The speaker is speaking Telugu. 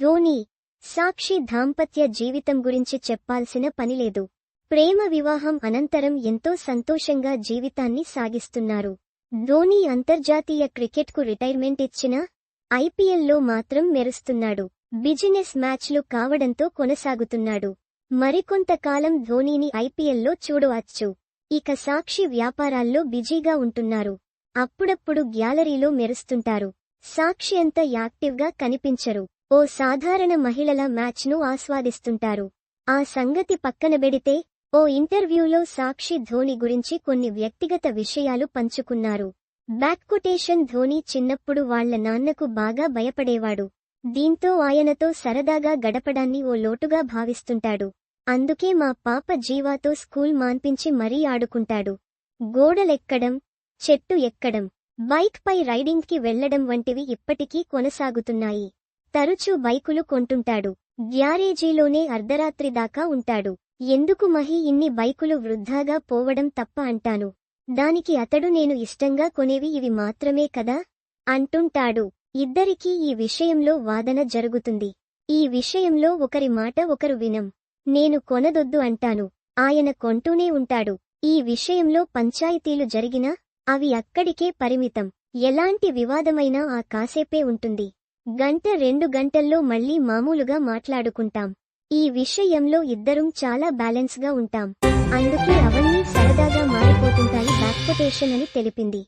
ధోని, సాక్షి దాంపత్య జీవితం గురించి చెప్పాల్సిన పనిలేదు. ప్రేమ వివాహం అనంతరం ఎంతో సంతోషంగా జీవితాన్ని సాగిస్తున్నారు. ధోని అంతర్జాతీయ క్రికెట్కు రిటైర్మెంట్ ఇచ్చినా ఐపీఎల్లో మాత్రం మెరుస్తున్నాడు. బిజినెస్ మ్యాచ్లు కావడంతో కొనసాగుతున్నాడు. మరికొంతకాలం ధోనీని ఐపీఎల్లో చూడవచ్చు. ఇక సాక్షి వ్యాపారాల్లో బిజీగా ఉంటున్నారు. అప్పుడప్పుడు గ్యాలరీలో మెరుస్తుంటారు. సాక్షి అంత యాక్టివ్గా కనిపించరు. ఓ సాధారణ మహిళల మ్యాచ్ను ఆస్వాదిస్తుంటారు. ఆ సంగతి పక్కనబెడితే ఓ ఇంటర్వ్యూలో సాక్షి ధోని గురించి కొన్ని వ్యక్తిగత విషయాలు పంచుకున్నారు. బ్యాక్కొటేషన్ ధోని చిన్నప్పుడు వాళ్ల నాన్నకు బాగా భయపడేవాడు. దీంతో ఆయనతో సరదాగా గడపడాన్ని ఓ లోటుగా భావిస్తుంటాడు. అందుకే మా పాప జీవాతో స్కూల్ మాన్పించి మరీ ఆడుకుంటాడు. గోడలెక్కడం, చెట్టు ఎక్కడం, బైక్ పై రైడింగ్కి వెళ్లడం వంటివి ఇప్పటికీ కొనసాగుతున్నాయి. తరచూ బైకులు కొంటుంటాడు. గ్యారేజీలోనే అర్ధరాత్రి దాకా ఉంటాడు. ఎందుకు మహి ఇన్ని బైకులు వృద్ధాగా పోవడం తప్ప అంటాను. దానికి అతడు నేను ఇష్టంగా కొనేవి ఇవి మాత్రమే కదా అంటుంటాడు. ఇద్దరికీ ఈ విషయంలో వాదన జరుగుతుంది. ఈ విషయంలో ఒకరి మాట ఒకరు వినం. నేను కొనదొద్దు అంటాను. ఆయన కొంటూనే ఉంటాడు. ఈ విషయంలో పంచాయతీలు జరిగినా అవి అక్కడికే పరిమితం. ఎలాంటి వివాదమైనా ఆ కాసేపే ఉంటుంది. గంట 2 గంటల్లో మళ్లీ మామూలుగా మాట్లాడుకుంటాం. ఈ విషయంలో ఇద్దరం చాలా బ్యాలెన్స్గా ఉంటాం. అందుకే అవన్నీ సరదాగా మారిపోతుంటాయి బ్యాక్కొటేషన్ అని తెలిపింది.